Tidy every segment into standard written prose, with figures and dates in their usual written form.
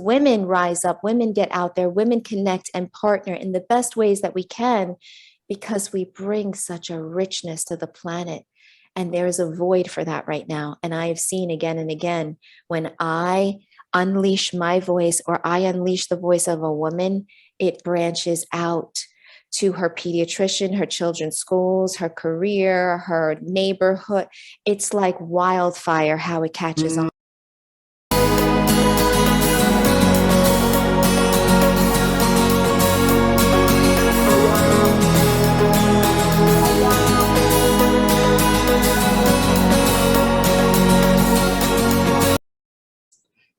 Women rise up, women get out there, women connect and partner in the best ways that we can, because we bring such a richness to the planet. And there is a void for that right now. And I have seen again and again, when I unleash my voice, or I unleash the voice of a woman, it branches out to her pediatrician, her children's schools, her career, her neighborhood. It's like wildfire how it catches on.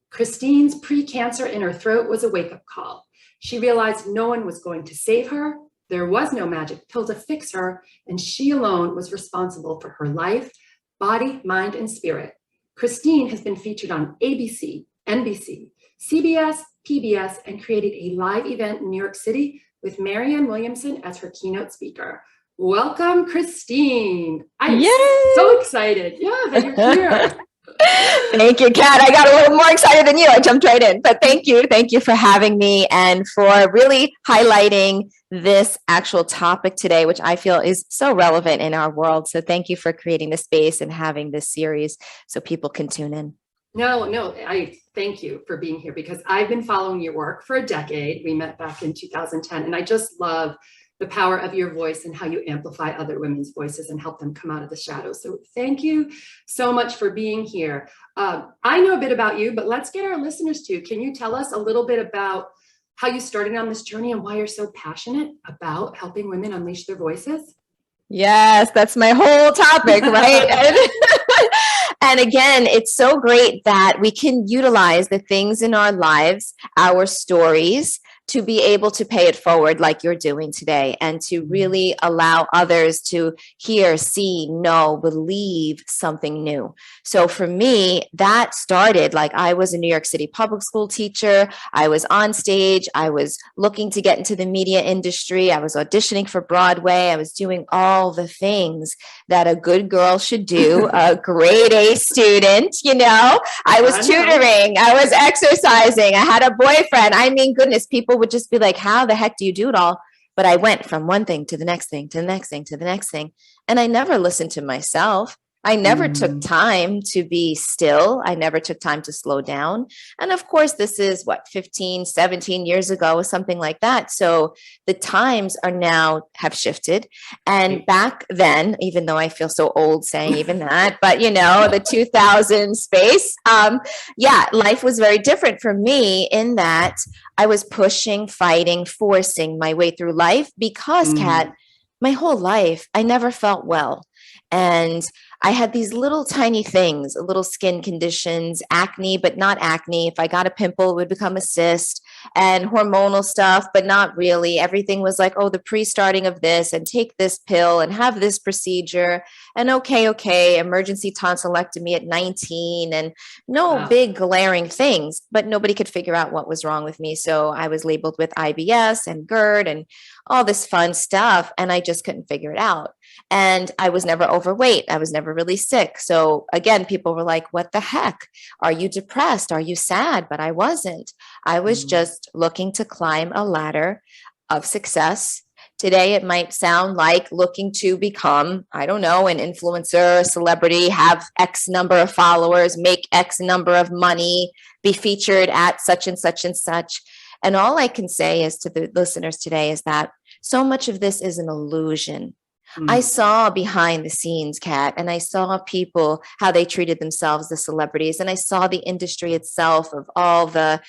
Christine's pre-cancer in her throat was a wake-up call. She realized no one was going to save her. There was no magic pill to fix her, and she alone was responsible for her life, body, mind, and spirit. Christine has been featured on ABC, NBC, CBS, PBS, and created a live event in New York City with Marianne Williamson as her keynote speaker. Welcome, Christine. I'm so excited. Yeah, that you're here. Thank you, Kat. I got a little more excited than you. I jumped right in. But thank you. Thank you for having me and for really highlighting this actual topic today, which I feel is so relevant in our world. So thank you for creating the space and having this series so people can tune in. No, I thank you for being here, because I've been following your work for a decade. We met back in 2010, and I just love the power of your voice and how you amplify other women's voices and help them come out of the shadows. So thank you so much for being here. I know a bit about you, but let's get our listeners to. Can you tell us a little bit about how you started on this journey and why you're so passionate about helping women unleash their voices? Yes, that's my whole topic, right? And again, it's so great that we can utilize the things in our lives, our stories, to be able to pay it forward like you're doing today, and to really allow others to hear, see, know, believe something new. So for me, that started like I was a New York City public school teacher. I was on stage. I was looking to get into the media industry. I was auditioning for Broadway. I was doing all the things that a good girl should do, a grade A student, you know. I was tutoring. I was exercising. I had a boyfriend. I mean, goodness, people would just be like, how the heck do you do it all? But I went from one thing to the next thing, to the next thing, to the next thing. And I never listened to myself. I never took time to be still. I never took time to slow down. And of course, this is 15, 17 years ago, something like that. So the times are now have shifted. And back then, even though I feel so old saying even that, but you know, the 2000 space, life was very different for me in that I was pushing, fighting, forcing my way through life because, Kat, my whole life, I never felt well. And I had these little tiny things, little skin conditions, acne, but not acne. If I got a pimple, it would become a cyst, and hormonal stuff, but not really. Everything was like, oh, the pre-starting of this, and take this pill and have this procedure. And okay, emergency tonsillectomy at 19, and no big glaring things, but nobody could figure out what was wrong with me. So I was labeled with IBS and GERD and all this fun stuff, and I just couldn't figure it out. And I was never overweight. I was never really sick. So again, people were like, what the heck? Are you depressed? Are you sad? But I wasn't. I was just looking to climb a ladder of success. Today, it might sound like looking to become, I don't know, an influencer, a celebrity, have X number of followers, make X number of money, be featured at such and such and such. And all I can say is to the listeners today is that so much of this is an illusion. I saw behind the scenes, Kat, and I saw people, how they treated themselves, the celebrities, and I saw the industry itself of all the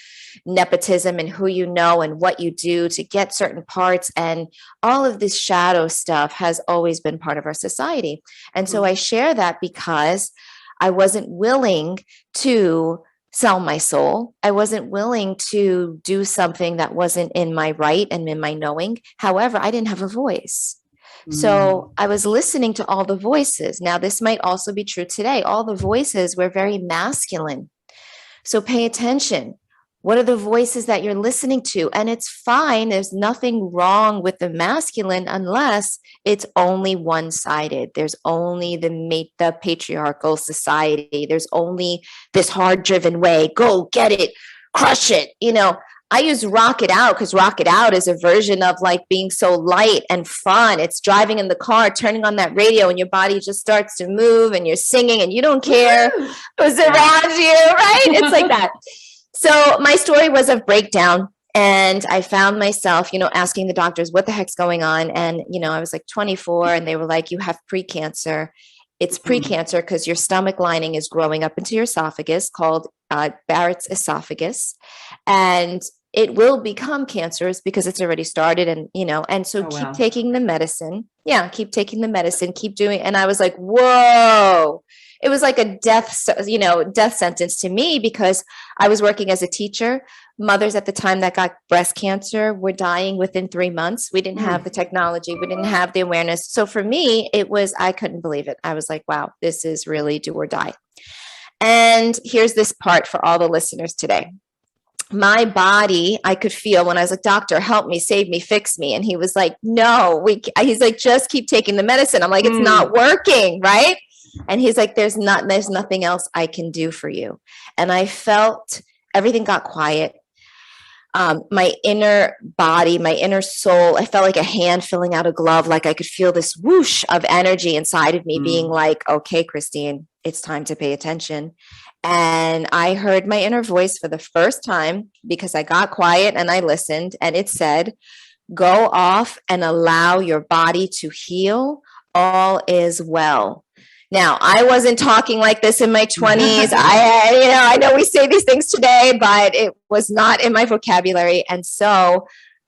nepotism and who you know and what you do to get certain parts. And all of this shadow stuff has always been part of our society. And so I share that because I wasn't willing to sell my soul. I wasn't willing to do something that wasn't in my right and in my knowing. However, I didn't have a voice. So I was listening to all the voices. Now, this might also be true today. All the voices were very masculine. So pay attention. What are the voices that you're listening to? And it's fine. There's nothing wrong with the masculine unless it's only one-sided. There's only the patriarchal society. There's only this hard-driven way. Go get it. crush it. I use rock it out because rock it out is a version of like being so light and fun. It's driving in the car, turning on that radio, and your body just starts to move and you're singing and you don't care who's around you, right? It's like that. So my story was of breakdown. And I found myself, asking the doctors, what the heck's going on? And, I was like 24 and they were like, you have precancer. It's precancer because your stomach lining is growing up into your esophagus called Barrett's esophagus. And it will become cancerous because it's already started. And so keep taking the medicine. Yeah, keep taking the medicine, keep doing. And I was like, whoa. It was like a death sentence to me because I was working as a teacher. Mothers at the time that got breast cancer were dying within 3 months. We didn't have the technology. We didn't have the awareness. So for me, I couldn't believe it. I was like, wow, this is really do or die. And here's this part for all the listeners today. My body, I could feel when I was like, doctor, help me, save me, fix me. And he was like, no, he's like, just keep taking the medicine. I'm like, it's not working, right? And he's like, there's nothing else I can do for you. And I felt everything got quiet. My inner body, my inner soul, I felt like a hand filling out a glove. Like I could feel this whoosh of energy inside of me being like, okay, Christine, it's time to pay attention. And I heard my inner voice for the first time because I got quiet and I listened, and it said, go off and allow your body to heal. All is well. Now, I wasn't talking like this in my 20s. I know we say these things today, but it was not in my vocabulary. And so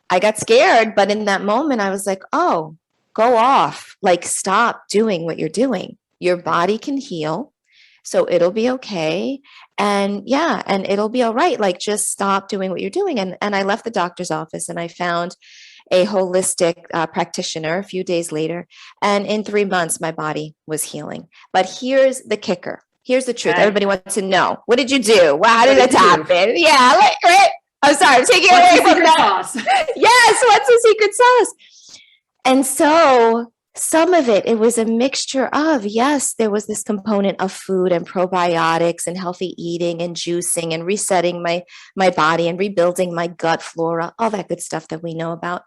I got scared. But in that moment, I was like, oh, go off. Like, stop doing what you're doing. Your body can heal. So it'll be okay. And and it'll be all right. Like, just stop doing what you're doing. And I left the doctor's office and I found a holistic practitioner a few days later. And in 3 months, my body was healing. But here's the kicker. Here's the truth. Everybody wants to know. What did you do? Well, how did that happen? Yeah. Right. I'm sorry. I'm taking it away from that. Sauce? Yes. What's the secret sauce? And so some of it was a mixture of, yes, there was this component of food and probiotics and healthy eating and juicing and resetting my body and rebuilding my gut flora, all that good stuff that we know about.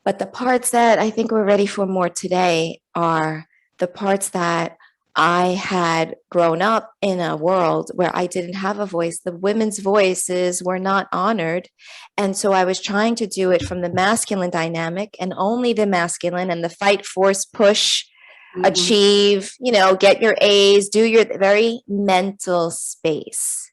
But the parts that I think we're ready for more today are the parts that I had grown up in a world where I didn't have a voice. The women's voices were not honored. And so I was trying to do it from the masculine dynamic, and only the masculine, and the fight, force, push, achieve, get your A's, do your very mental space.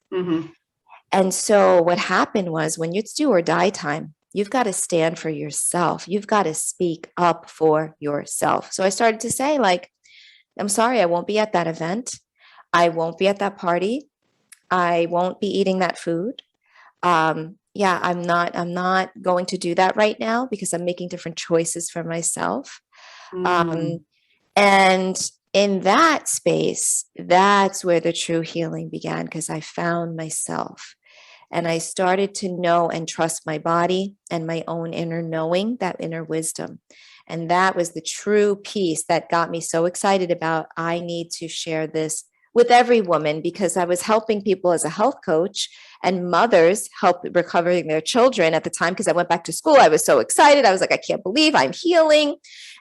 And so what happened was, when it's do or die time, you've got to stand for yourself. You've got to speak up for yourself. So I started to say, like, I'm sorry, I won't be at that event. I won't be at that party. I won't be eating that food. I'm not going to do that right now because I'm making different choices for myself. And in that space, that's where the true healing began, because I found myself. And I started to know and trust my body and my own inner knowing, that inner wisdom. And that was the true piece that got me so excited about, I need to share this with every woman, because I was helping people as a health coach, and mothers help recovering their children at the time. Because I went back to school, I was so excited. I was like, I can't believe I'm healing.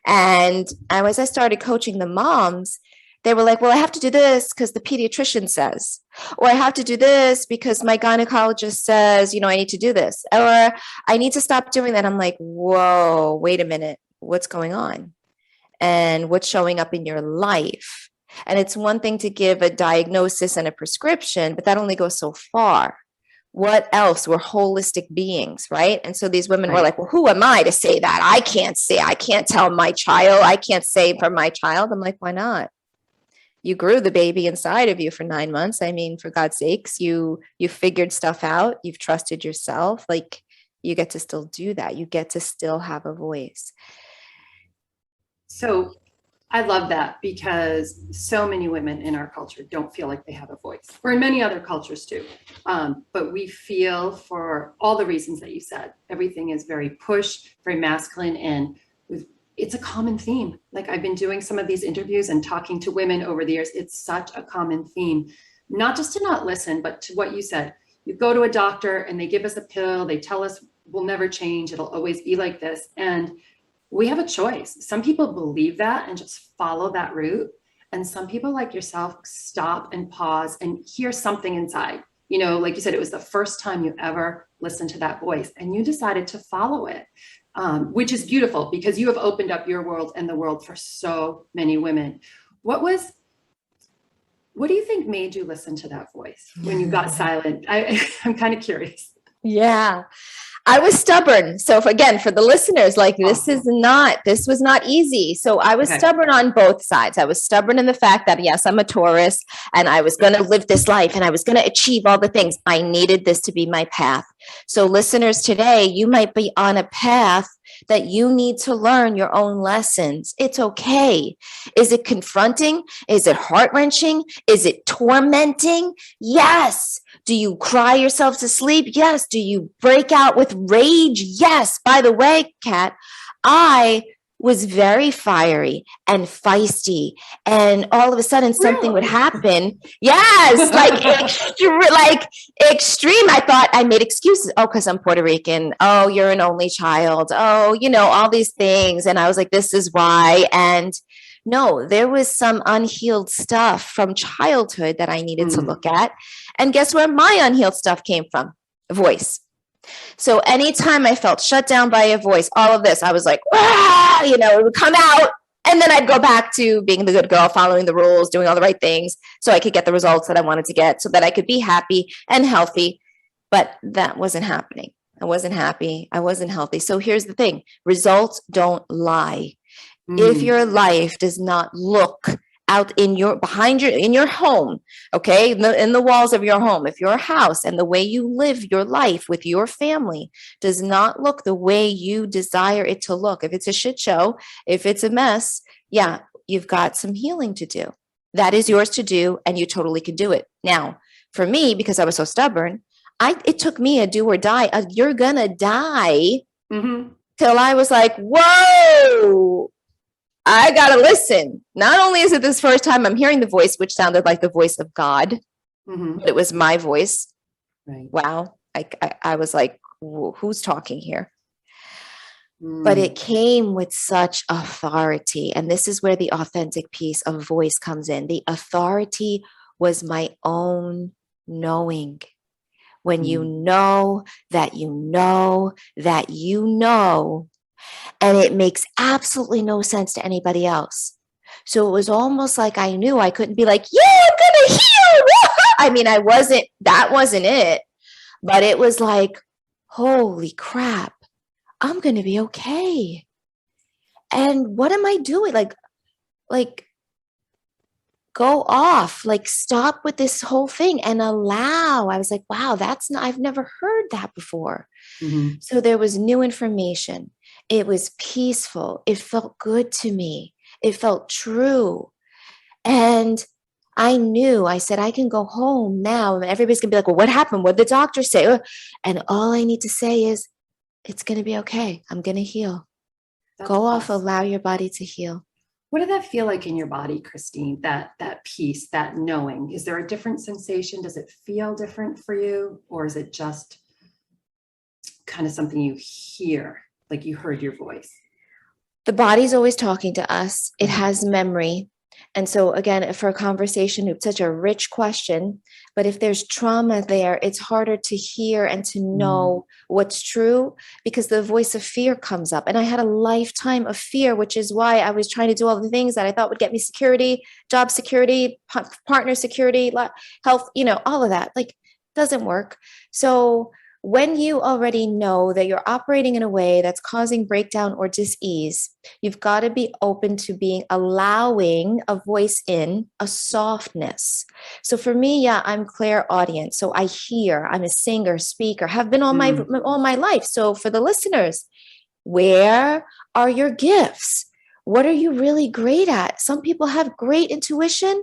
And as I started coaching the moms, they were like, well, I have to do this because the pediatrician says, or I have to do this because my gynecologist says, I need to do this, or I need to stop doing that. I'm like, whoa, wait a minute. What's going on and what's showing up in your life? And it's one thing to give a diagnosis and a prescription, but that only goes so far. What else? We're holistic beings, right? And so these women were like, well, who am I to say that? I can't tell my child. I can't say for my child. I'm like, why not? You grew the baby inside of you for 9 months. I mean, for God's sakes, you figured stuff out. You've trusted yourself. Like, you get to still do that. You get to still have a voice. So I love that, because so many women in our culture don't feel like they have a voice, or in many other cultures too. But we feel, for all the reasons that you said, everything is very push, very masculine, and it's a common theme. Like, I've been doing some of these interviews and talking to women over the years. It's such a common theme, not just to not listen, but to what you said, you go to a doctor and they give us a pill. They tell us we'll never change. It'll always be like this. And we have a choice. Some people believe that and just follow that route. And some people like yourself stop and pause and hear something inside. You know, like you said, it was the first time you ever listened to that voice and you decided to follow it, which is beautiful because you have opened up your world and the world for so many women. What do you think made you listen to that voice when you got silent? I'm kind of curious. Yeah. I was stubborn. So again, for the listeners, like this was not easy. So I was stubborn on both sides. I was stubborn in the fact that, yes, I'm a Taurus and I was going to live this life and I was going to achieve all the things. I needed this to be my path. So listeners today, you might be on a path that you need to learn your own lessons. It's okay. Is it confronting? Is it heart-wrenching? Is it tormenting? Yes. Do you cry yourself to sleep? Yes. Do you break out with rage? Yes. By the way, Kat, I was very fiery and feisty, and all of a sudden something would happen. Yes, like extreme. I thought I made excuses. Oh, because I'm Puerto Rican. Oh, you're an only child. Oh, you know, all these things. And I was like, this is why. And no, there was some unhealed stuff from childhood that I needed to look at. And guess where my unhealed stuff came from? Voice. So anytime I felt shut down by a voice, all of this, I was like, ah, you know, it would come out. And then I'd go back to being the good girl, following the rules, doing all the right things so I could get the results that I wanted to get so that I could be happy and healthy. But that wasn't happening. I wasn't happy. I wasn't healthy. So here's the thing. Results don't lie. If your life does not look out in your home, okay, in the walls of your home, if your house and the way you live your life with your family does not look the way you desire it to look, if it's a shit show, if it's a mess, yeah, you've got some healing to do. That is yours to do, and you totally can do it. Now, for me, because I was so stubborn, it took me a do or die, you're gonna die, till I was like, whoa, I got to listen. Not only is it this first time I'm hearing the voice, which sounded like the voice of God, but it was my voice. Right. Wow. I was like, who's talking here? But it came with such authority. And this is where the authentic piece of voice comes in. The authority was my own knowing. When you know that you know that you know, and it makes absolutely no sense to anybody else. So it was almost like I knew I couldn't be like, yeah, I'm going to heal. I mean, that wasn't it. But it was like, holy crap, I'm going to be okay. And what am I doing? Like go off, like stop with this whole thing and allow. I was like, wow, I've never heard that before. So there was new information. It was peaceful. It felt good to me. It felt true. And I said, I can go home now. And everybody's going to be like, well, what happened? What did the doctor say? And all I need to say is, it's going to be okay. I'm going to heal. Go off, allow your body to heal. What did that feel like in your body, Christine? That peace, that knowing? Is there a different sensation? Does it feel different for you? Or is it just kind of something you hear? Like you heard your voice? The body's always talking to us. It has memory. And so again, for a conversation, it's such a rich question, but if there's trauma there, it's harder to hear and to know what's true because the voice of fear comes up. And I had a lifetime of fear, which is why I was trying to do all the things that I thought would get me security, job security, partner security, health, all of that, doesn't work. So when you already know that you're operating in a way that's causing breakdown or dis-ease, you've got to be open to allowing a voice in, a softness. So for me, I'm clairaudient. So I hear, I'm a singer, speaker, have been all my life. So for the listeners, where are your gifts? What are you really great at? Some people have great intuition.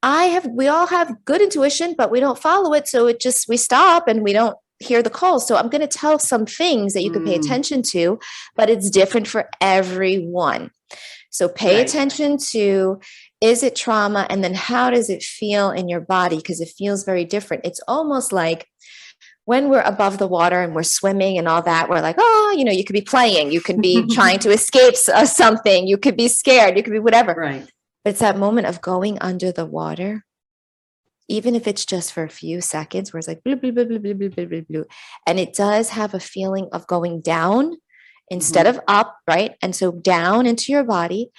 We all have good intuition, but we don't follow it. So we stop and we don't hear the calls. So I'm going to tell some things that you can pay attention to, but it's different for everyone. So pay attention to, is it trauma? And then how does it feel in your body? Because it feels very different. It's almost like when we're above the water and we're swimming and all that, we're like, oh, you could be playing, you can be trying to escape something, you could be scared, you could be whatever. Right. But it's that moment of going under the water, even if it's just for a few seconds, where it's like, blue, blue, blue, blue, blue, blue, blue, blue, blue. And it does have a feeling of going down instead of up, right? And so down into your body.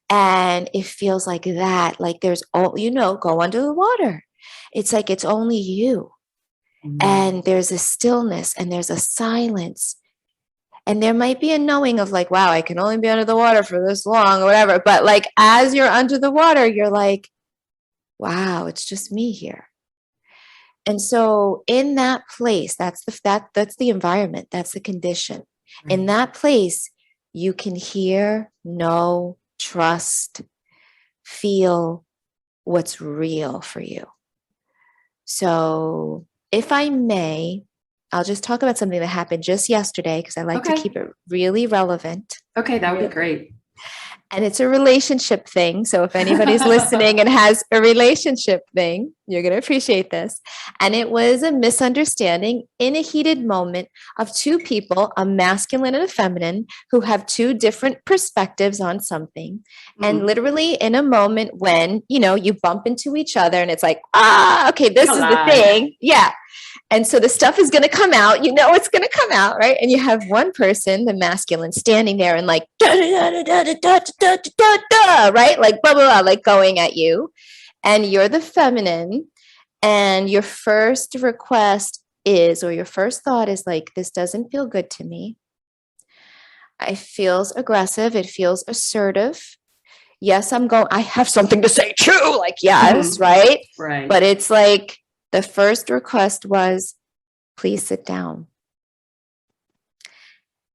And it feels like that, like there's all, go under the water. It's like it's only you. And there's a stillness and there's a silence. And there might be a knowing of like, wow, I can only be under the water for this long or whatever. But like, as you're under the water, you're like, wow, it's just me here. And so in that place, that's the environment, that's the condition. Right. In that place, you can hear, know, trust, feel what's real for you. So if I may, I'll just talk about something that happened just yesterday, because I like to keep it really relevant. Okay, that would be great. And it's a relationship thing. So if anybody's listening and has a relationship thing, you're going to appreciate this. And it was a misunderstanding in a heated moment of two people, a masculine and a feminine, who have two different perspectives on something. Mm-hmm. And literally in a moment when, you bump into each other and it's like, okay, this is the thing. Yeah. And so the stuff is going to come out, it's going to come out, right? And you have one person, the masculine, standing there and like, da, da, da, da, da, da, da, da, da, right? Like, blah, blah, blah, like going at you. And you're the feminine. And your first request is, or your first thought is like, this doesn't feel good to me. It feels aggressive. It feels assertive. Yes, I have something to say too. Like, yes, right? Right. But it's like, the first request was, please sit down.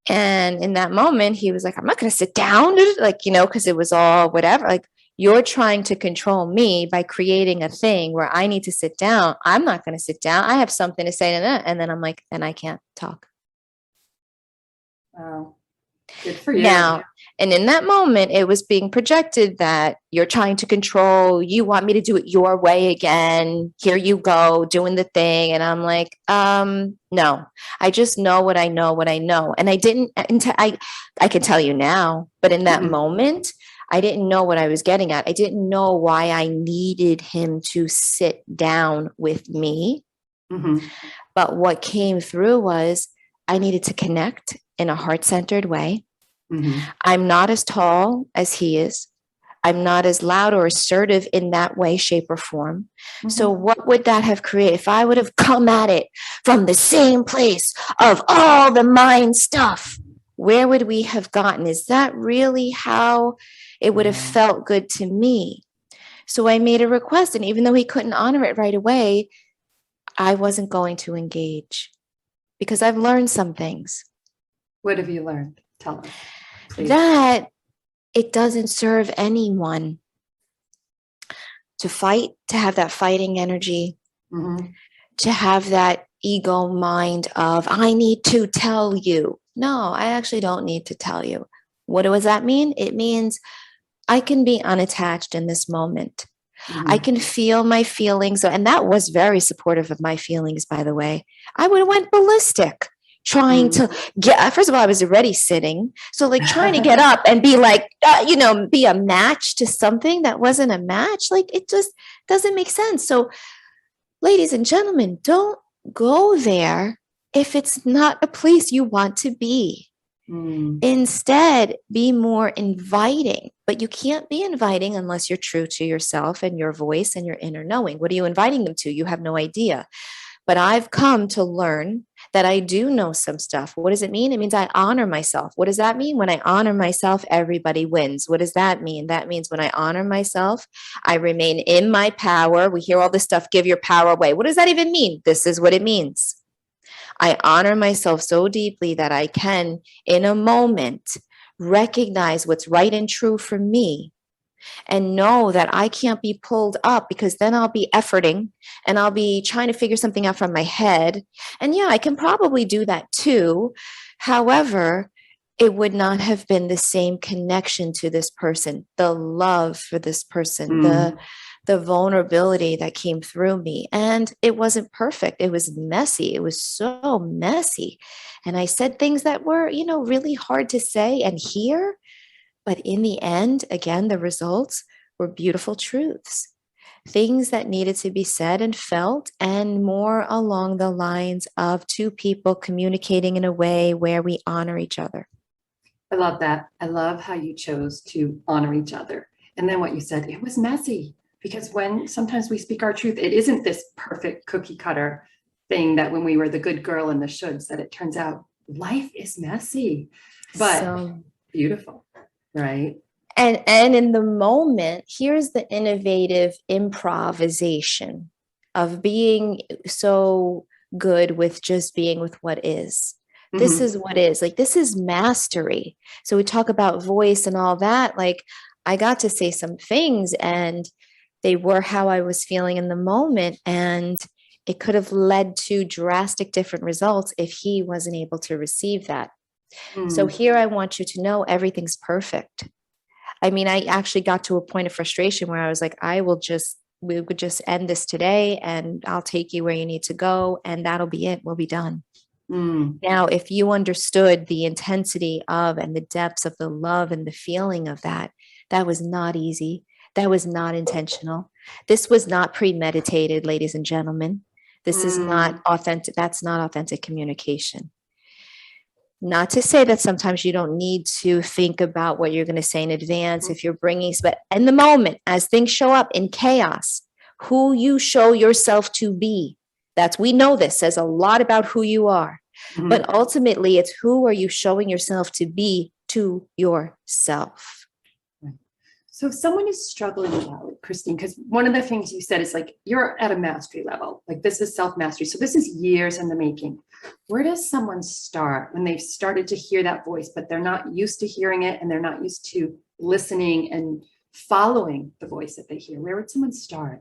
And in that moment, he was like, I'm not going to sit down. Like, because it was all whatever. Like, you're trying to control me by creating a thing where I need to sit down. I'm not going to sit down. I have something to say to that. And then I'm like, then I can't talk. Wow. Good for you. Now, and in that moment, it was being projected that you're trying to control, you want me to do it your way again. Here you go, doing the thing. And I'm like, no, I just know what I know. And I didn't, I can tell you now, but in that moment, I didn't know what I was getting at. I didn't know why I needed him to sit down with me. Mm-hmm. But what came through was I needed to connect in a heart-centered way. Mm-hmm. I'm not as tall as he is. I'm not as loud or assertive in that way, shape, or form. Mm-hmm. So what would that have created? If I would have come at it from the same place of all the mind stuff, where would we have gotten? Is that really how it would have felt good to me? So I made a request, and even though he couldn't honor it right away, I wasn't going to engage because I've learned some things. What have you learned? Tell us, please. That it doesn't serve anyone to fight, to have that fighting energy, to have that ego mind of, I need to tell you. No, I actually don't need to tell you. What does that mean? It means I can be unattached in this moment. I can feel my feelings. And that was very supportive of my feelings, by the way. I would have went ballistic. Trying to get, first of all, I was already sitting. So like trying to get up and be like, be a match to something that wasn't a match. Like it just doesn't make sense. So ladies and gentlemen, don't go there if it's not a place you want to be. Instead, be more inviting. But you can't be inviting unless you're true to yourself and your voice and your inner knowing. What are you inviting them to? You have no idea. But I've come to learn that I do know some stuff. What does it mean? It means I honor myself. What does that mean? When I honor myself, everybody wins. What does that mean? That means when I honor myself, I remain in my power. We hear all this stuff, give your power away. What does that even mean? This is what it means. I honor myself so deeply that I can, in a moment, recognize what's right and true for me. And know that I can't be pulled up because then I'll be efforting and I'll be trying to figure something out from my head. And yeah, I can probably do that too. However, it would not have been the same connection to this person, the love for this person, the the vulnerability that came through me. And it wasn't perfect. It was messy. It was so messy. And I said things that were, really hard to say and hear. But in the end, again, the results were beautiful truths, things that needed to be said and felt, and more along the lines of two people communicating in a way where we honor each other. I love that. I love how you chose to honor each other. And then what you said, it was messy. Because when sometimes we speak our truth, it isn't this perfect cookie cutter thing that when we were the good girl and the shoulds, that it turns out life is messy, but so beautiful, right? And in the moment, here's the innovative improvisation of being so good with just being with what is. Mm-hmm. This is what is. Like, this is mastery. So we talk about voice and all that. Like, I got to say some things and they were how I was feeling in the moment. And it could have led to drastic different results if he wasn't able to receive that. Mm. So here I want you to know everything's perfect. I mean, I actually got to a point of frustration where I was like, we would just end this today and I'll take you where you need to go. And that'll be it. We'll be done. Mm. Now, if you understood the intensity of and the depths of the love and the feeling of that, that was not easy. That was not intentional. This was not premeditated, ladies and gentlemen. This is not authentic. That's not authentic communication. Not to say that sometimes you don't need to think about what you're going to say in advance if you're bringing, but in the moment, as things show up in chaos, who you show yourself to be, we know this says a lot about who you are, but ultimately it's who are you showing yourself to be to yourself. So if someone is struggling with that, Christine, because one of the things you said is like, you're at a mastery level, like this is self-mastery. So this is years in the making. Where does someone start when they've started to hear that voice, but they're not used to hearing it and they're not used to listening and following the voice that they hear? Where would someone start?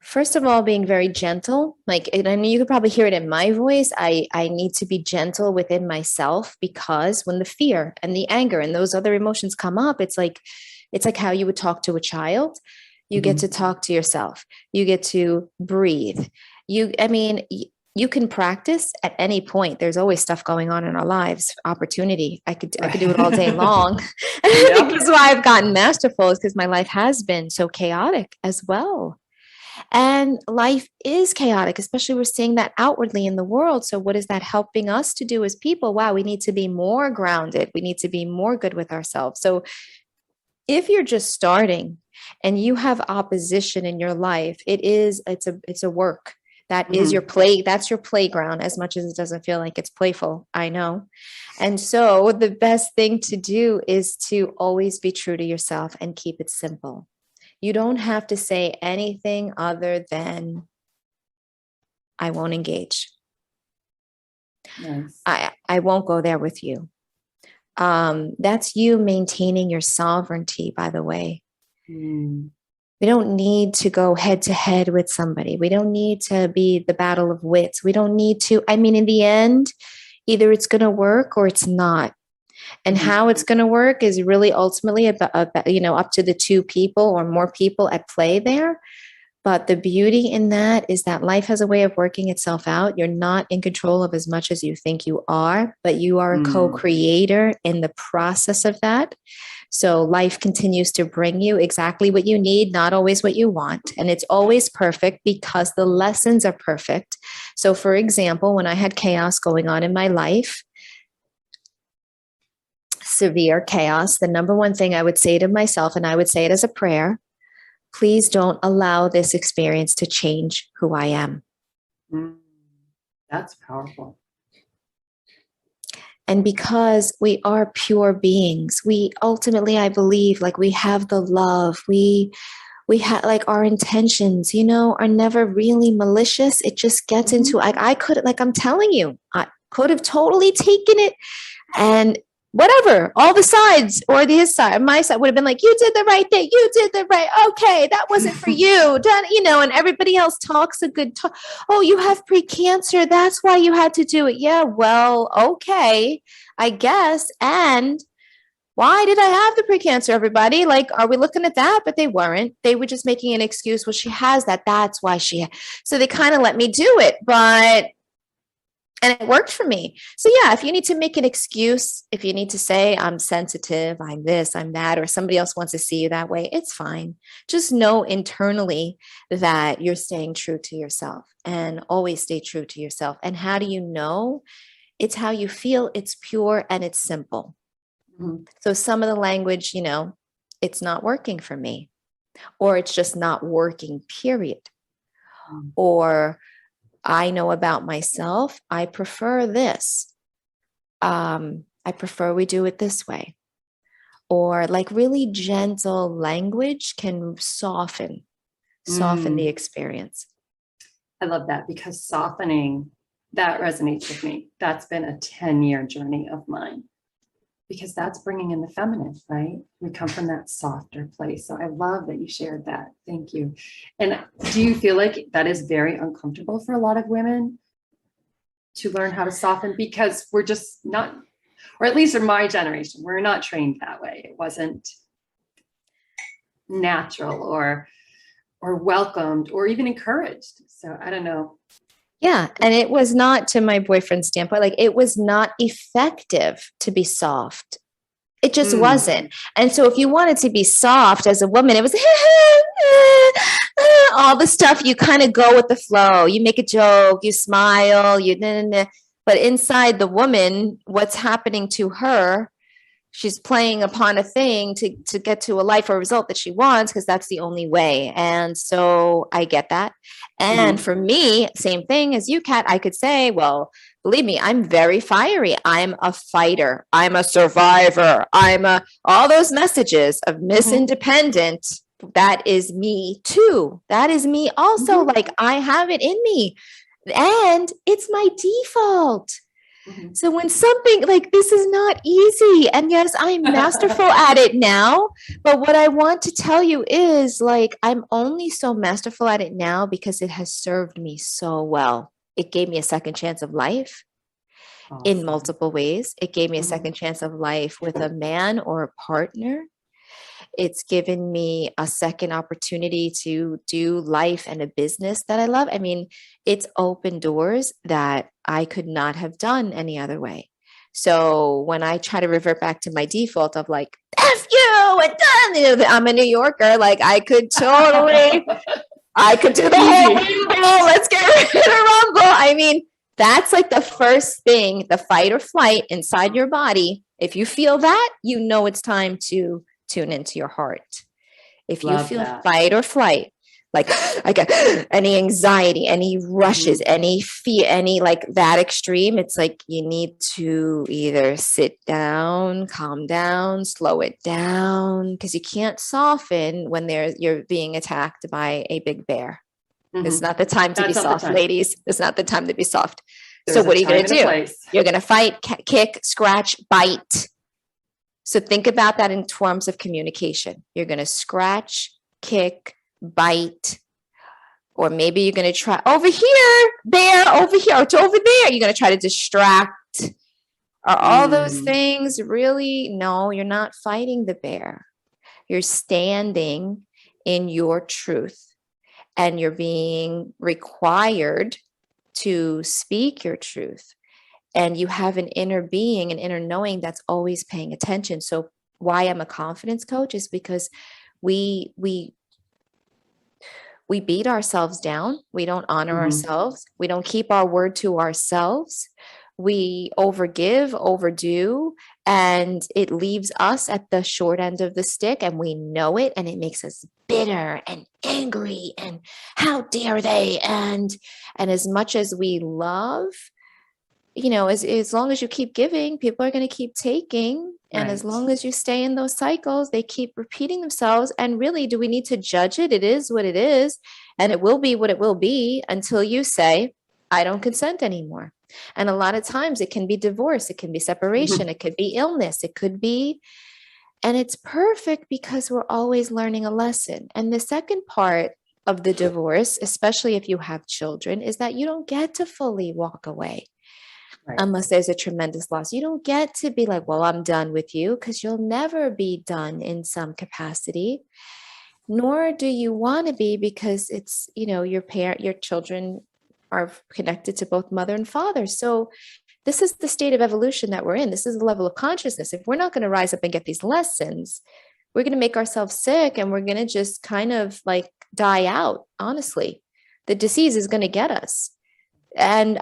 First of all, being very gentle. Like, and I mean, you could probably hear it in my voice. I need to be gentle within myself, because when the fear and the anger and those other emotions come up, it's like how you would talk to a child. You get to talk to yourself. You get to breathe. You can practice at any point. There's always stuff going on in our lives. Opportunity. I could do it all day long. Yep. Because why I've gotten masterful is because my life has been so chaotic as well. And life is chaotic, especially we're seeing that outwardly in the world. So what is that helping us to do as people? Wow, we need to be more grounded. We need to be more good with ourselves. So if you're just starting and you have opposition in your life, it's a work. That is your play. That's your playground, as much as it doesn't feel like it's playful. I know. And so the best thing to do is to always be true to yourself and keep it simple. You don't have to say anything other than, I won't engage. Nice. I won't go there with you. That's you maintaining your sovereignty, by the way. We don't need to go head to head with somebody. We don't need to be the battle of wits. We don't need to, in the end, either it's going to work or it's not. And how it's going to work is really ultimately about, up to the two people or more people at play there. But the beauty in that is that life has a way of working itself out. You're not in control of as much as you think you are, but you are a co-creator in the process of that. So life continues to bring you exactly what you need, not always what you want. And it's always perfect because the lessons are perfect. So for example, when I had chaos going on in my life, severe chaos, the number one thing I would say to myself, and I would say it as a prayer, please don't allow this experience to change who I am. That's powerful. And because we are pure beings, we ultimately, I believe, like we have the love, we have like our intentions, are never really malicious. It just gets into, I'm telling you, I could have totally taken it and whatever, all the sides or his side, my side would have been like, you did the right thing. You did the right. Okay. That wasn't for you. And everybody else talks a good talk. Oh, you have pre-cancer. That's why you had to do it. Yeah. Well, okay, I guess. And Why did I have the precancer, everybody? Like, are we looking at that? But they weren't. They were just making an excuse. Well, she has that. That's why so they kind of let me do it. And it worked for me. So yeah, if you need to make an excuse, if you need to say, I'm sensitive, I'm this, I'm that, or somebody else wants to see you that way, it's fine. Just know internally that you're staying true to yourself, and always stay true to yourself. And how do you know? It's how you feel. It's pure and it's simple. So some of the language, it's not working for me, or it's just not working, period. Or I know about myself, I prefer this. I prefer we do it this way. Or like really gentle language can soften the experience. I love that, because softening, that resonates with me. That's been a 10-year journey of mine, because that's bringing in the feminine, right? We come from that softer place. So I love that you shared that. Thank you. And do you feel like that is very uncomfortable for a lot of women to learn how to soften? Because we're just not, or at least in my generation, we're not trained that way. It wasn't natural or welcomed or even encouraged. So I don't know. Yeah. And it was not, to my boyfriend's standpoint, like it was not effective to be soft. It just wasn't. And so if you wanted to be soft as a woman, it was all the stuff. You kind of go with the flow. You make a joke, you smile, but inside the woman, what's happening to her? She's playing upon a thing to get to a life or a result that she wants, because that's the only way. And so I get that. And for me, same thing as you, Kat, I could say, well, believe me, I'm very fiery. I'm a fighter. I'm a survivor. All those messages of Miss Independent. That is me too. That is me also. Like, I have it in me, and it's my default. So when something like this is not easy, and yes, I'm masterful at it now, but what I want to tell you is, like, I'm only so masterful at it now because it has served me so well. It gave me a second chance of life in multiple ways. It gave me a second chance of life with a man or a partner. It's given me a second opportunity to do life and a business that I love. I mean, it's opened doors that I could not have done any other way. So when I try to revert back to my default of like, F you, and done, I'm a New Yorker, like I could do the whole rumble. Let's get rid of rumble. I mean, that's like the first thing, the fight or flight inside your body. If you feel that, you know it's time to tune into your heart. If you feel fight or flight, like I get any anxiety, any rushes, any fear, any like that extreme, it's like you need to either sit down, calm down, slow it down, because you can't soften when you're being attacked by a big bear. It's not the time to be soft, ladies. It's not the time to be soft. So what are you going to do? You're going to fight, kick, scratch, bite. So think about that in terms of communication. You're going to scratch, kick, bite, or maybe you're going to try over here, there, over here, it's over there. You're going to try to distract. Are all those things really? No, you're not fighting the bear. You're standing in your truth, and you're being required to speak your truth. And you have an inner being, an inner knowing that's always paying attention. So why I'm a confidence coach is because we beat ourselves down. We don't honor ourselves. We don't keep our word to ourselves. We overgive, overdo, and it leaves us at the short end of the stick, and we know it, and it makes us bitter and angry, and how dare they? And as much as we love, as long as you keep giving, people are going to keep taking. And as long as you stay in those cycles, they keep repeating themselves. And really, do we need to judge it? It is what it is. And it will be what it will be until you say, I don't consent anymore. And a lot of times it can be divorce. It can be separation. It could be illness. It could be. And it's perfect because we're always learning a lesson. And the second part of the divorce, especially if you have children, is that you don't get to fully walk away. Right. unless there's a tremendous loss. You don't get to be like, well, I'm done with you, because you'll never be done in some capacity, nor do you want to be, because it's, your children are connected to both mother and father. So this is the state of evolution that we're in. This is the level of consciousness. If we're not going to rise up and get these lessons, we're going to make ourselves sick, and we're going to just kind of like die out. Honestly, the disease is going to get us. And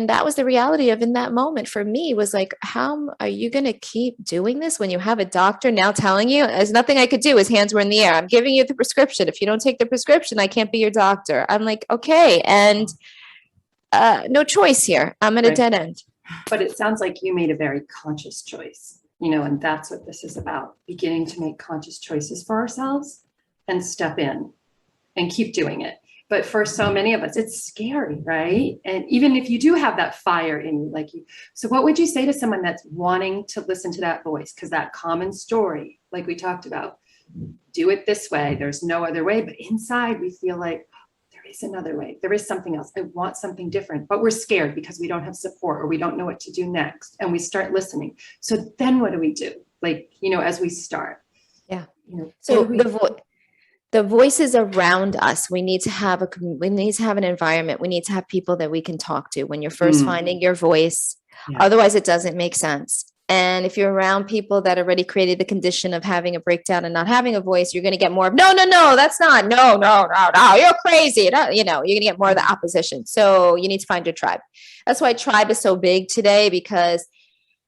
that was the reality of, in that moment for me, was like, how are you going to keep doing this when you have a doctor now telling you there's nothing I could do? His hands were in the air. I'm giving you the prescription. If you don't take the prescription, I can't be your doctor. I'm like, okay. And no choice here. I'm at a dead end. But it sounds like you made a very conscious choice, and that's what this is about, beginning to make conscious choices for ourselves and step in and keep doing it. But for so many of us, it's scary, right? And even if you do have that fire in you, so what would you say to someone that's wanting to listen to that voice? Because that common story, like we talked about, do it this way, there's no other way. But inside we feel like there is another way. There is something else. I want something different, but we're scared because we don't have support, or we don't know what to do next. And we start listening. So then what do we do? As we start. Yeah. So the voices around us, we need to have an environment. We need to have people that we can talk to when you're first finding your voice. Yeah. Otherwise it doesn't make sense. And if you're around people that already created the condition of having a breakdown and not having a voice, you're going to get more of, no, that's not, no, you're crazy. You're going to get more of the opposition. So you need to find your tribe. That's why tribe is so big today, because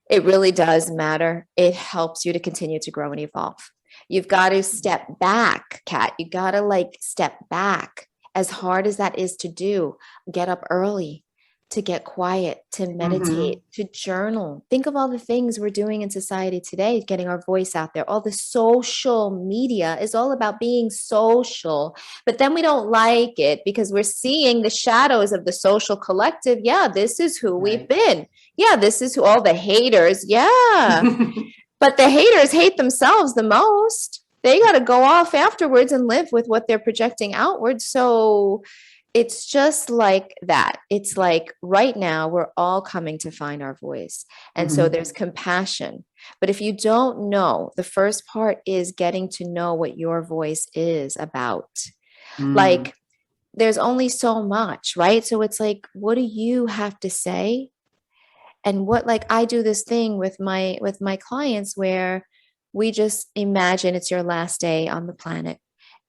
it really does matter. It helps you to continue to grow and evolve. You've got to step back, Kat. You got to step back. As hard as that is to do, get up early, to get quiet, to meditate, to journal. Think of all the things we're doing in society today, getting our voice out there. All the social media is all about being social, but then we don't like it because we're seeing the shadows of the social collective. Yeah, this is who we've been. Yeah, this is who all the haters. Yeah. But the haters hate themselves the most. They got to go off afterwards and live with what they're projecting outward. So it's just like that. It's like right now we're all coming to find our voice. And so there's compassion. But if you don't know, the first part is getting to know what your voice is about. There's only so much, right? So it's like, what do you have to say? And what, I do this thing with my clients where we just imagine it's your last day on the planet.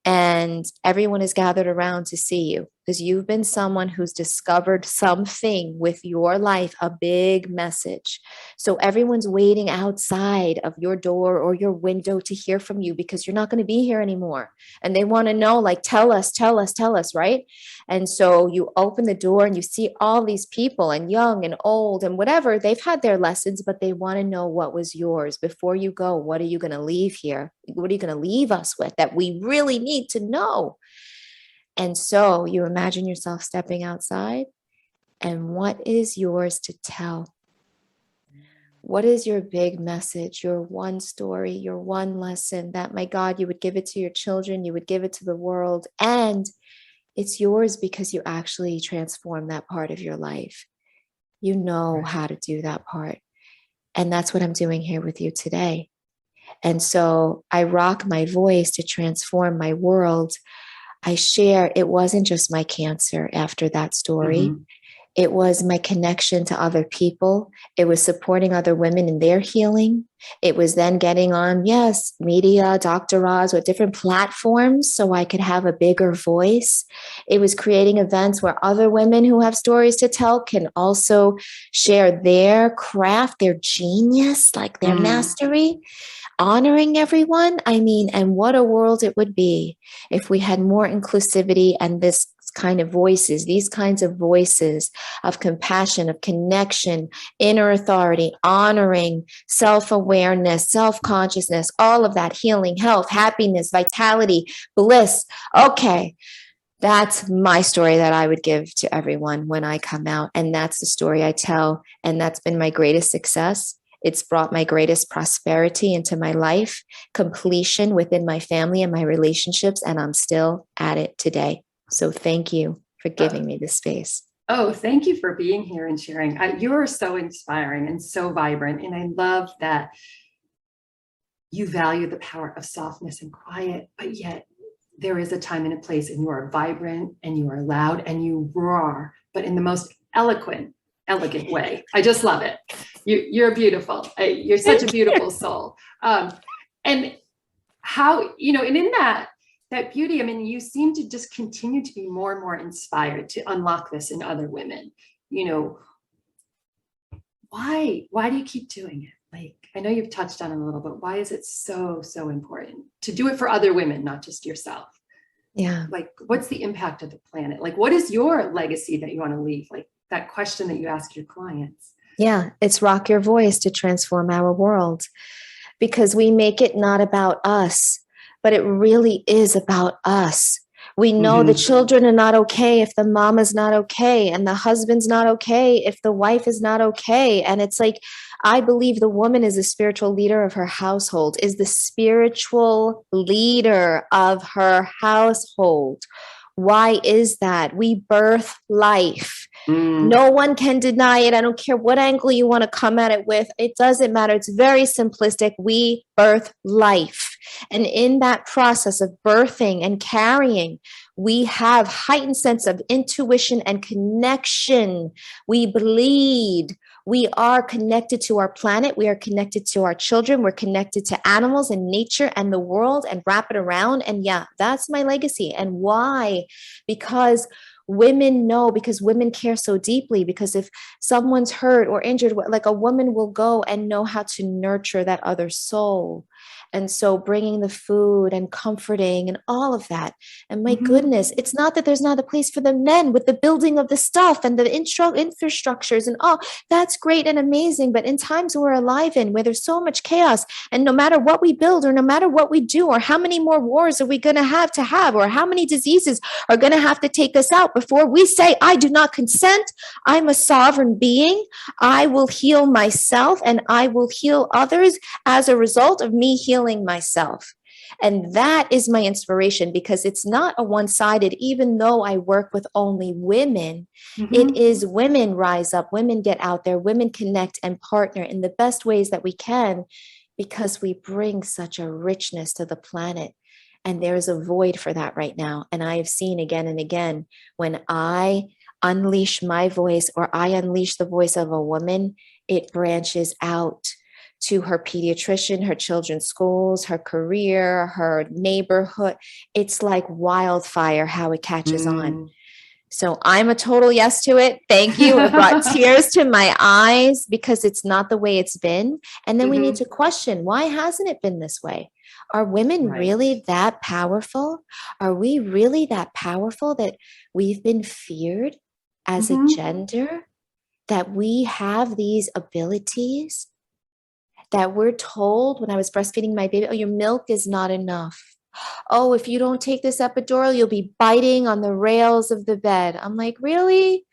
And everyone is gathered around to see you, because you've been someone who's discovered something with your life, a big message. So everyone's waiting outside of your door or your window to hear from you, because you're not going to be here anymore. And they want to know, tell us, right? And so you open the door and you see all these people, and young and old and whatever, they've had their lessons, but they want to know what was yours before you go. What are you going to leave here? What are you going to leave us with that we really need to know? And so you imagine yourself stepping outside, and what is yours to tell? What is your big message, your one story, your one lesson that, my God, you would give it to your children, you would give it to the world, and it's yours because you actually transform that part of your life. You know how to do that part. And that's what I'm doing here with you today. And so I rock my voice to transform my world. I share, it wasn't just my cancer after that story. It was my connection to other people. It was supporting other women in their healing. It was then getting on, media, Dr. Oz, with different platforms so I could have a bigger voice. It was creating events where other women who have stories to tell can also share their craft, their genius, their mastery, honoring everyone. And what a world it would be if we had more inclusivity and this kind of voices, these kinds of voices of compassion, of connection, inner authority, honoring, self-awareness, self-consciousness, all of that, healing, health, happiness, vitality, bliss. Okay, that's my story that I would give to everyone when I come out. And that's the story I tell. And that's been my greatest success. It's brought my greatest prosperity into my life, completion within my family and my relationships, and I'm still at it today. So thank you for giving me this space. Oh, thank you for being here and sharing. You are so inspiring and so vibrant. And I love that you value the power of softness and quiet, but yet there is a time and a place, and you are vibrant and you are loud and you roar, but in the most elegant way. I just love it. You're beautiful. You're such a beautiful soul. And how, and in that beauty, I mean, you seem to just continue to be more and more inspired to unlock this in other women. Why do you keep doing it? Like, I know you've touched on it a little, but why is it so important to do it for other women, not just yourself? Yeah. Like, what's the impact of the planet? Like, what is your legacy that you want to leave? Like that question that you ask your clients. Yeah. It's rock your voice to transform our world, because we make it not about us, but it really is about us. We know the children are not okay if the mama's not okay, and the husband's not okay if the wife is not okay. And it's like, I believe the woman is the spiritual leader of her household, is the spiritual leader of her household. Why is that? We birth life. No one can deny it. I don't care what angle you want to come at it with. It doesn't matter. It's very simplistic. We birth life. And in that process of birthing and carrying, we have heightened sense of intuition and connection. We bleed. We are connected to our planet. We are connected to our children. We're connected to animals and nature and the world, and wrap it around. And yeah, that's my legacy. And why? Because women know, because women care so deeply, because if someone's hurt or injured, like, a woman will go and know how to nurture that other soul. And so bringing the food and comforting and all of that. And my goodness, it's not that there's not a place for the men with the building of the stuff and the infrastructures and all. That's great and amazing. But in times we're alive in, where there's so much chaos, and no matter what we build or no matter what we do, or how many more wars are we going to have, or how many diseases are going to have to take us out before we say, I do not consent. I'm a sovereign being. I will heal myself and I will heal others as a result of me healing myself. And that is my inspiration, because it's not a one-sided, even though I work with only women, it is women rise up, women get out there, women connect and partner in the best ways that we can, because we bring such a richness to the planet. And there is a void for that right now. And I have seen again and again, when I unleash my voice, or I unleash the voice of a woman, it branches out to her pediatrician, her children's schools, her career, her neighborhood. It's like wildfire how it catches on. So I'm a total yes to it. Thank you. It brought tears to my eyes, because it's not the way it's been. And then we need to question, why hasn't it been this way? Are women really that powerful? Are we really that powerful that we've been feared as a gender? That we have these abilities? That we're told, when I was breastfeeding my baby, oh, your milk is not enough. Oh, if you don't take this epidural, you'll be biting on the rails of the bed. I'm like, really?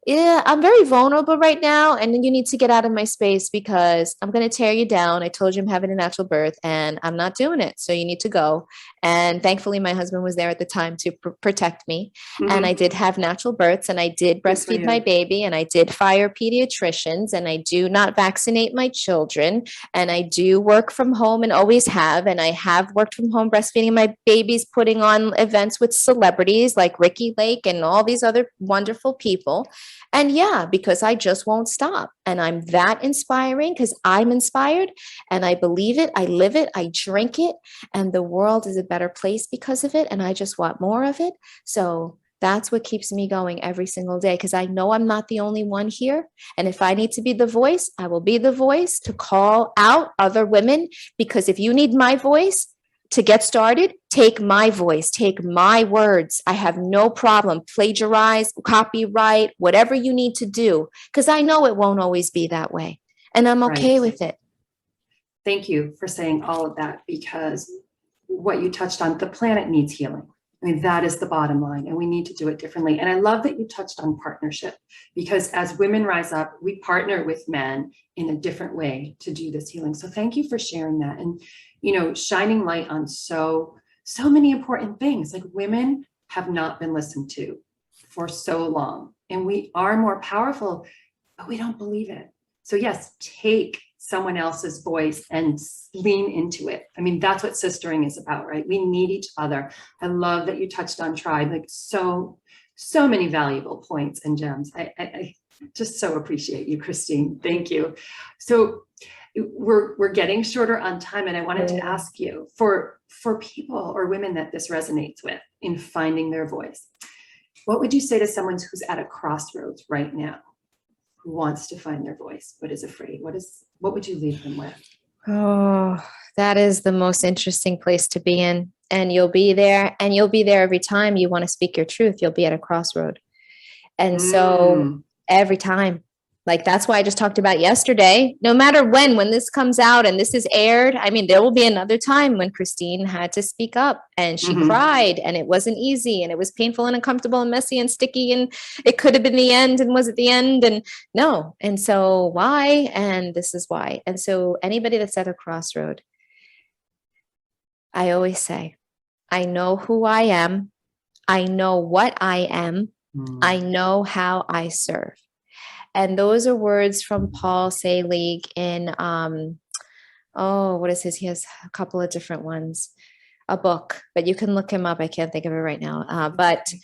Yeah, I'm very vulnerable right now, and you need to get out of my space, because I'm going to tear you down. I told you I'm having a natural birth and I'm not doing it. So you need to go. And thankfully, my husband was there at the time to protect me. And I did have natural births, and I did breastfeed my baby, and I did fire pediatricians, and I do not vaccinate my children. And I do work from home and always have. And I have worked from home breastfeeding my babies, putting on events with celebrities like Ricky Lake and all these other wonderful people. And yeah, because I just won't stop. And I'm that inspiring, because I'm inspired and I believe it. I live it. I drink it. And the world is a better place because of it. And I just want more of it. So that's what keeps me going every single day, because I know I'm not the only one here. And if I need to be the voice, I will be the voice to call out other women. Because if you need my voice to get started, take my voice, take my words. I have no problem. Plagiarize, copyright, whatever you need to do, because I know it won't always be that way. And I'm okay with it. Thank you for saying all of that, because what you touched on, the planet needs healing. I mean, that is the bottom line, and we need to do it differently. And I love that you touched on partnership, because as women rise up, we partner with men in a different way to do this healing. So thank you for sharing that. And, shining light on so many important things. Like, women have not been listened to for so long. and we are more powerful, but we don't believe it. So yes, take someone else's voice and lean into it. I mean, that's what sistering is about, right? We need each other. I love that you touched on tribe, like so many valuable points and gems. I just so appreciate you, Christine. Thank you. So we're getting shorter on time, and I wanted to ask you for people or women that this resonates with in finding their voice, what would you say to someone who's at a crossroads right now, who wants to find their voice but is afraid? What would you leave them with? Oh, that is the most interesting place to be in. And you'll be there, and you'll be there every time you want to speak your truth. You'll be at a crossroad. And so every time, like, that's why I just talked about yesterday, no matter when this comes out and this is aired, I mean, there will be another time when Christine had to speak up, and she cried, and it wasn't easy, and it was painful and uncomfortable and messy and sticky, and it could have been the end, and was it the end? And no. And so why? And this is why. And so anybody that's at a crossroad, I always say, I know who I am. I know what I am. I know how I serve. And those are words from Paul Selig in, what is his? He has a couple of different ones, a book, but you can look him up. I can't think of it right now. But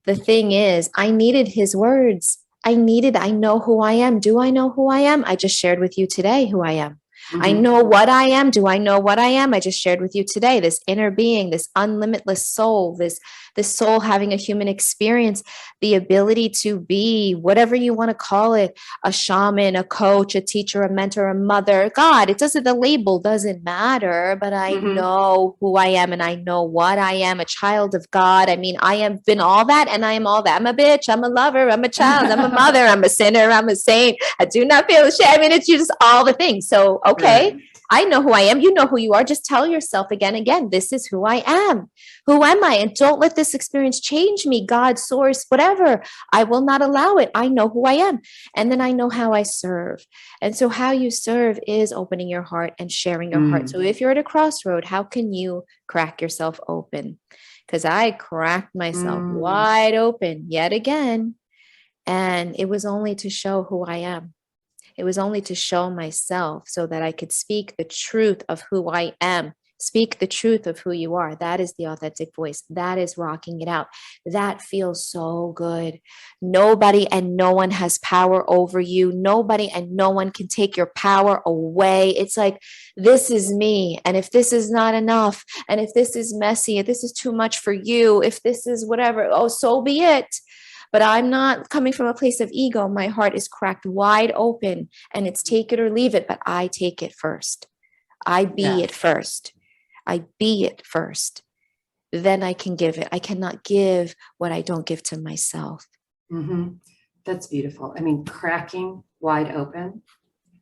the thing is, I needed his words. I know who I am. Do I know who I am? I just shared with you today who I am. I know what I am. Do I know what I am? I just shared with you today, this inner being, this unlimitless soul, this soul having a human experience, the ability to be whatever you want to call it, a shaman, a coach, a teacher, a mentor, a mother, God, the label doesn't matter, but I know who I am, and I know what I am, a child of God. I mean, I have been all that, and I am all that. I'm a bitch, I'm a lover, I'm a child, I'm a mother, I'm a sinner, I'm a saint. I do not feel ashamed. I mean, it's just all the things. So, okay. Right. I know who I am. You know who you are. Just tell yourself again, this is who I am. Who am I? And don't let this experience change me. God, source, whatever. I will not allow it. I know who I am. And then I know how I serve. And so how you serve is opening your heart and sharing your heart. So if you're at a crossroad, how can you crack yourself open? Because I cracked myself wide open yet again. And it was only to show who I am. It was only to show myself so that I could speak the truth of who I am. Speak the truth of who you are. That is the authentic voice. That is rocking it out. That feels so good. Nobody and no one has power over you. Nobody and no one can take your power away. It's like, this is me. And if this is not enough, and if this is messy, if this is too much for you, if this is whatever, so be it. But I'm not coming from a place of ego. My heart is cracked wide open, and it's take it or leave it, but I take it first. I be it first. I be it first. Then I can give it. I cannot give what I don't give to myself. That's beautiful. I mean, cracking wide open,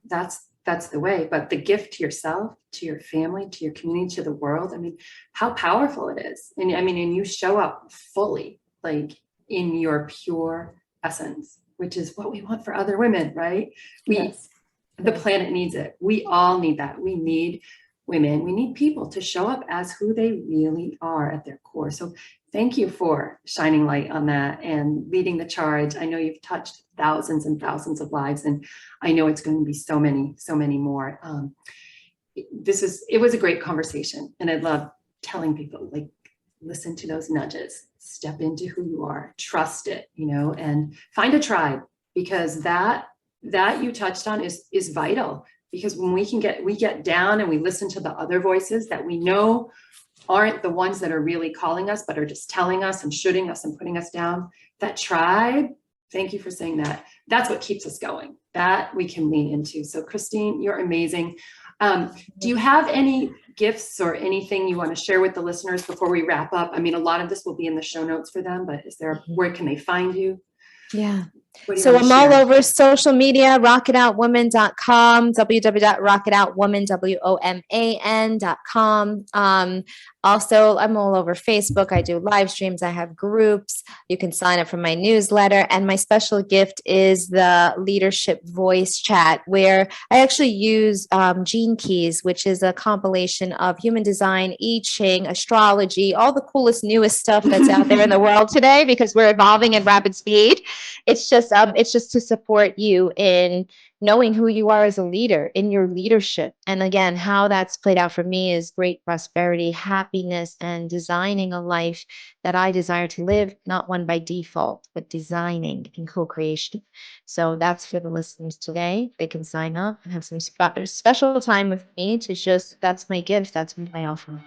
that's the way. But the gift to yourself, to your family, to your community, to the world, I mean, how powerful it is. And I mean, and you show up fully, like, in your pure essence, which is what we want for other women, right? The planet needs it. We all need that. We need women. We need people to show up as who they really are at their core. So thank you for shining light on that and leading the charge. I know you've touched thousands and thousands of lives, and I know it's going to be so many more. It was a great conversation, and I love telling people, like, listen to those nudges, step into who you are, trust it, and find a tribe, because that you touched on is vital. Because when we get down and we listen to the other voices that we know aren't the ones that are really calling us, but are just telling us and shooting us and putting us down, that tribe, thank you for saying that. That's what keeps us going, that we can lean into. So Christine, you're amazing. Do you have any gifts or anything you want to share with the listeners before we wrap up? I mean, a lot of this will be in the show notes for them, but where can they find you? Yeah. What do you So want to I'm all share? over social media, rockitoutwoman.com, www.rockitoutwoman.com. Also, I'm all over Facebook. I do live streams. I have groups. You can sign up for my newsletter. And my special gift is the leadership voice chat, where I actually use Gene Keys, which is a compilation of human design, I Ching, astrology, all the coolest, newest stuff that's out there in the world today, because we're evolving at rapid speed. It's just to support you in knowing who you are as a leader, in your leadership. And again, how that's played out for me is great prosperity, happiness, and designing a life that I desire to live, not one by default, but designing and co-creation. So that's for the listeners today. They can sign up and have some special time with me to just, that's my gift. That's my offer.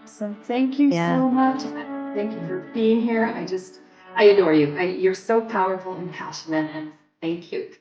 So thank you Yeah. so much. Thank you for being here. I adore you. You're so powerful and passionate, and thank you.